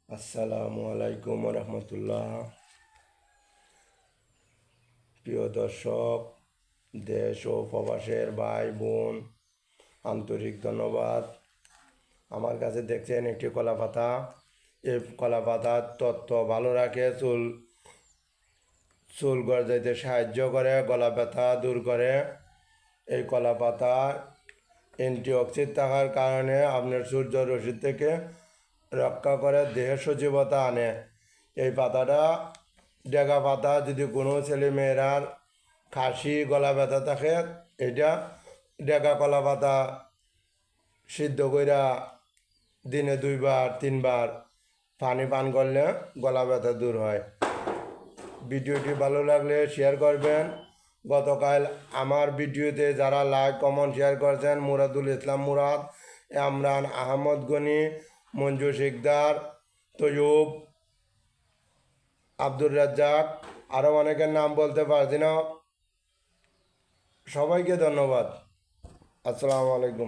আসসালামু আলাইকুম রহমতুল্লাহ। প্রিয় দর্শক, দেশ ও প্রবাসের ভাই বোন, আন্তরিক ধন্যবাদ। আমার কাছে দেখছেন একটি কলা পাতা। এই কলা পাতার তত্ত্ব ভালো রাখে, চুল গজাইতে সাহায্য করে, গলা ব্যথা দূর করে। এই কলা পাতা অ্যান্টিঅক্সিডেন্ট থাকার কারণে আপনার সূর্য রশ্মি থেকে রক্ষা করে, দেহে সজীবতা আনে। এই পাতাটা ডেগা পাতা, যদি কোনো ছেলে মেয়েরার কাশি গলা ব্যথা থাকে, এটা ডেগা কলা পাতা সিদ্ধ কইরা দিনে 2-3 বার পানি পান করলে গলা ব্যথা দূর হয়। ভিডিওটি ভালো লাগলে শেয়ার করবেন। গতকাল আমার ভিডিওতে যারা লাইক কমেন্ট শেয়ার করেছেন: মুরাদুল ইসলাম মুরাদ, ইমরান আহমদ গনি, মঞ্জু শিকদার, তৈয়ব, আব্দুর রাজ্জাক, আরও অনেকের নাম বলতে পারছি না। সবাইকে ধন্যবাদ। আসসালামু আলাইকুম।